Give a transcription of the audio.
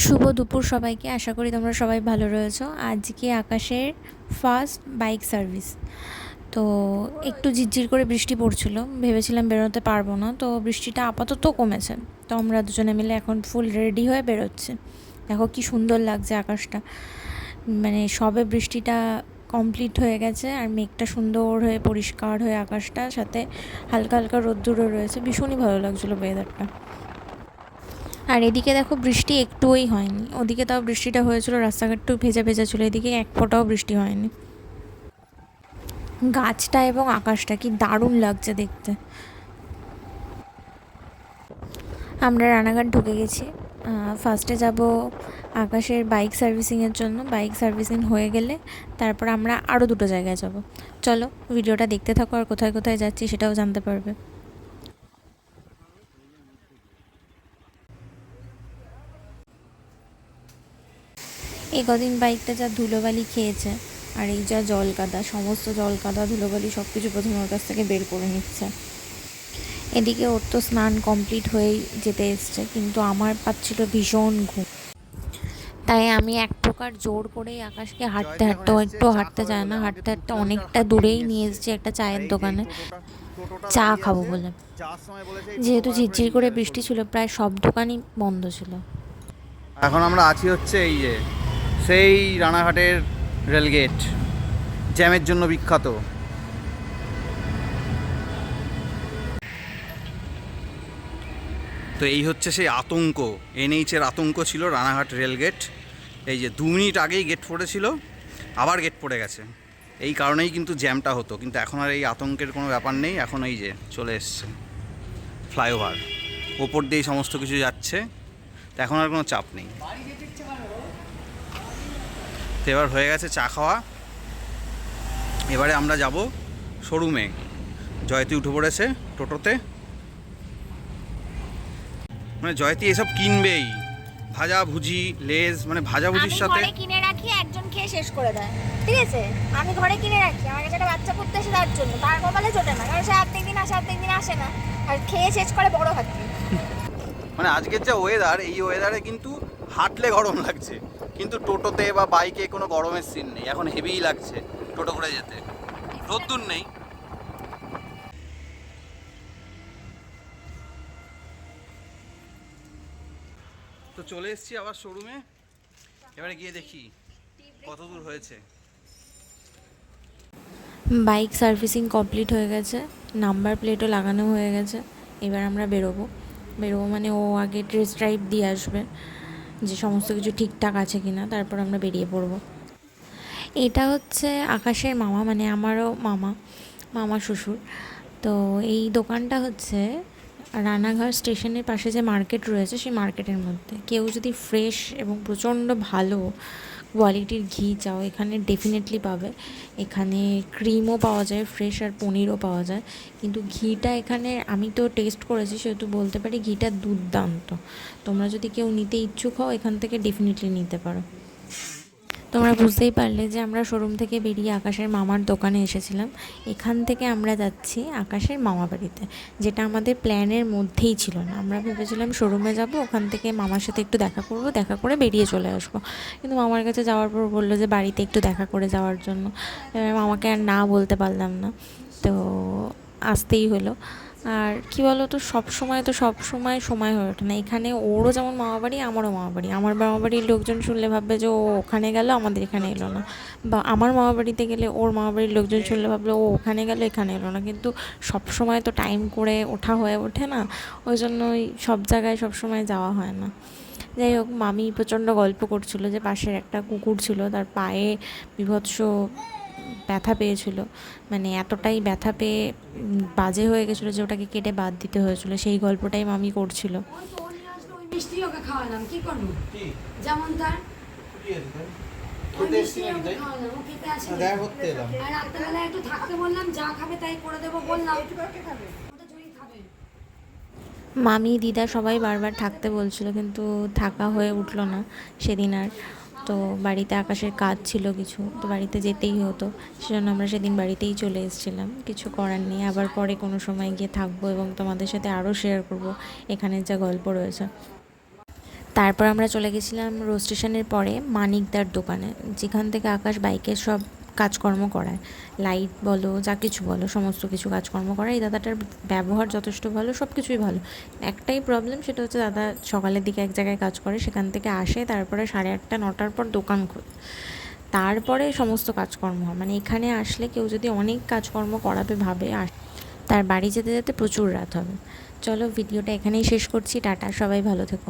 শুভ দুপুর সবাইকে। আশা করি তোমরা সবাই ভালো রয়েছো। আজকে আকাশের ফার্স্ট বাইক সার্ভিস। তো একটু ঝিরঝির করে বৃষ্টি পড়ছিল, ভেবেছিলাম বেরোতে পারবো না, তো বৃষ্টিটা আপাতত কমেছে। তো আমরা দুজনে মিলে এখন ফুল রেডি হয়ে বেরোচ্ছি। দেখো কি সুন্দর লাগছে আকাশটা, মানে সবে বৃষ্টিটা কমপ্লিট হয়ে গেছে আর মেঘটা সুন্দর হয়ে পরিষ্কার হয়ে আকাশটা, সাথে হালকা হালকা রোদ্দুরও রয়েছে। ভীষণই ভালো লাগছিলো ওয়েদারটা। আর এদিকে দেখো বৃষ্টি একটুই হয়নি, ওদিকে তাও বৃষ্টিটা হয়েছিল, রাস্তাঘাট একটু ভেজা ভেজা ছিল, এদিকে এক ফোঁটাও বৃষ্টি হয়নি। গাছটা এবং আকাশটা কি দারুণ লাগছে দেখতে। আমরা রানাঘাট ঢুকে গেছি। ফার্স্টে যাব আকাশের বাইক সার্ভিসিংয়ের জন্য। বাইক সার্ভিসিং হয়ে গেলে তারপর আমরা আরও দুটো জায়গায় যাব। চলো ভিডিওটা দেখতে থাকো, আর কোথায় কোথায় যাচ্ছি সেটাও জানতে পারবে। এই কদিন বাইকটা যা ধুলোবালি খেয়েছে, আর এই যা জল কাদা, সমস্ত জল কাদা ধুলোবালি সব কিছু প্রথমে ওর কাছ থেকে বের করে নিচ্ছে। এদিকে ওর তো স্নান কমপ্লিট হয়েই যেতে এসছে, কিন্তু আমার পাচ্ছিল ভীষণ ঘুম। তাই আমি এক প্রকার জোর করেই আকাশকে হাঁটতে হাঁটতে, একটু হাঁটতে চায় না, হাঁটতে হাঁটতে অনেকটা দূরেই নিয়ে এসেছি একটা চায়ের দোকানে চা খাবো বলে। যেহেতু ঝিরঝির করে বৃষ্টি ছিল, প্রায় সব দোকানই বন্ধ ছিল। এখন আমরা আছি হচ্ছে এই যে সেই রানাঘাটের রেলগেট, জ্যামের জন্য বিখ্যাত। তো এই হচ্ছে সেই আতঙ্ক, এনএইচের আতঙ্ক ছিল রানাঘাট রেলগেট। এই যে 2 মিনিট আগেই গেট পড়েছিল, আবার গেট পড়ে গেছে। এই কারণেই কিন্তু জ্যামটা হতো, কিন্তু এখন আর এই আতঙ্কের কোনো ব্যাপার নেই। এখন এই যে চলে এসছে ফ্লাইওভার, ওপর দিয়েই সমস্ত কিছু যাচ্ছে, তো এখন আর কোনো চাপ নেই। তো এবার হয়ে গেছে চা খাওয়া, এবারে আমরা যাব শোরুমে। জয়তী উঠে পড়েছে টোটোতে, মানে জয়তী এসব কিনবেই, ভাজা ভুজি, লেজ, মানে ভাজা ভুজির সাথে ঘরে কিনে রাখি, একজন খেয়ে শেষ করে দেয়, ঠিক আছে? আমি ঘরে কিনে রাখি, আমার কাছে একটা বাচ্চা পড়তে আসে, তার জন্য তার কপালে জোটে না, কারণ সে প্রত্যেক দিন আসে, প্রত্যেক দিন আসে না, আর খেয়ে শেষ করে বড় হাতি। মানে আজকের যা ওয়েদার, এই ওয়েদারে কিন্তু হাঁটলে গরম লাগছে, কিন্তু টোটোতে বা বাইকে কোনো গরমের সিন নেই। এখন হেভিই লাগছে টোটো করে যেতে, রোদ্দুর নেই। তো চলে এসেছি আবার শোরুমে, এবারে গিয়ে দেখি কত দূর হয়েছে। বাইক সার্ভিসিং কমপ্লিট হয়ে গেছে, নাম্বার প্লেটও লাগানো হয়ে গেছে। এবার আমরা বেরোবো মানে ও আগে টেস্ট ড্রাইভ দিয়ে আসবে যে সমস্ত কিছু ঠিকঠাক আছে কি না, তারপর আমরা বেরিয়ে পড়বো। এটা হচ্ছে আকাশের মামা, মানে আমারও মামা শ্বশুর। তো এই দোকানটা হচ্ছে রানাঘাট স্টেশনের পাশে যে মার্কেট রয়েছে, সেই মার্কেটের মধ্যে। কেউ যদি ফ্রেশ এবং প্রচণ্ড ভালো কোয়ালিটির ঘি চাও, এখানে ডেফিনেটলি পাবে। এখানে ক্রিমও পাওয়া যায় ফ্রেশ, আর পনিরও পাওয়া যায়। কিন্তু ঘিটা এখানে আমি তো টেস্ট করেছি, সেহেতু বলতে পারি ঘিটা দুর্দান্ত। তোমরা যদি কেউ নিতে ইচ্ছুক হও, এখান থেকে ডেফিনেটলি নিতে পারো। তোমরা বুঝতেই পারলে যে আমরা শোরুম থেকে বেরিয়ে আকাশের মামার দোকানে এসেছিলাম। এখান থেকে আমরা যাচ্ছি আকাশের মামা বাড়িতে, যেটা আমাদের প্ল্যানের মধ্যেই ছিল না। আমরা ভেবেছিলাম শোরুমে যাব, ওখান থেকে মামার সাথে একটু দেখা করব, দেখা করে বেরিয়ে চলে আসবো। কিন্তু মামার কাছে যাওয়ার পর বললো যে বাড়িতে একটু দেখা করে যাওয়ার জন্য। এবার মামাকে আর না বলতে পারলাম না, তো আসতেই হলো। আর কী বলো তো, সব সময় সময় হয়ে ওঠে না। এখানে ওরও যেমন মামাবাড়ি, আমারও মামাবাড়ি। আমার মামাবাড়ির লোকজন শুনলে ভাববে যে ও ওখানে গেল, আমাদের এখানে এলো না। বা আমার মামাবাড়িতে গেলে ওর মামাবাড়ির লোকজন শুনলে ভাবলো ও ওখানে গেল, এখানে এলো না। কিন্তু সব সময় তো টাইম করে ওঠা হয়ে ওঠে না, ওই জন্যই সব জায়গায় সব সময় যাওয়া হয় না। যাই হোক, মামি প্রচণ্ড গল্প করছিল যে পাশের একটা কুকুর ছিল, তার পায়ে বীভৎস ব্যথা পেয়েছিল, মানে এতটাই ব্যথা পেয়ে বাজে হয়ে গেছিলো যে ওটাকে কেটে বাদ দিতে হয়েছিল। সেই গল্পটাই মামি করছিল। মিষ্টি ওকে খাওয়ালাম, কি করবো? যেমন তার রাত্রেবেলা একটু থাকতে বললাম, যা খাবে তাই করে দেবো বললাম। মামি দিদা সবাই বারবার থাকতে বলছিল, কিন্তু থাকা হয়ে উঠলো না সেদিন আর। তো বাড়িতে আকাশের কাজ ছিল কিছু, তো বাড়িতে যেতেই হতো, সেজন্য আমরা সেদিন বাড়িতেই চলে এসেছিলাম। কিছু করার নেই, আবার পরে কোনো সময় গিয়ে থাকবো এবং তোমাদের সাথে আরও শেয়ার করব এখানের যা গল্প রয়েছে। তারপর আমরা চলে গেছিলাম রোড স্টেশনের পরে মানিকদার দোকানে, যেখান থেকে আকাশ বাইকের সব কাজকর্ম করায়, লাইট বলো যা কিছু বলো সমস্ত কিছু কাজকর্ম করায়। এই দাদাটার ব্যবহার যথেষ্ট ভালো, সব কিছুই ভালো। একটাই প্রবলেম, সেটা হচ্ছে দাদা সকালের দিকে এক জায়গায় কাজ করে, সেখান থেকে আসে, তারপরে 8:30 9টার পর দোকান খোলে, তারপরে সমস্ত কাজকর্ম হয়। মানে এখানে আসলে কেউ যদি অনেক কাজকর্ম করাবে ভাবে, তার বাড়ি যেতে যেতে প্রচুর রাত হবে। চলো ভিডিওটা এখানেই শেষ করছি, টাটা, সবাই ভালো থেকো।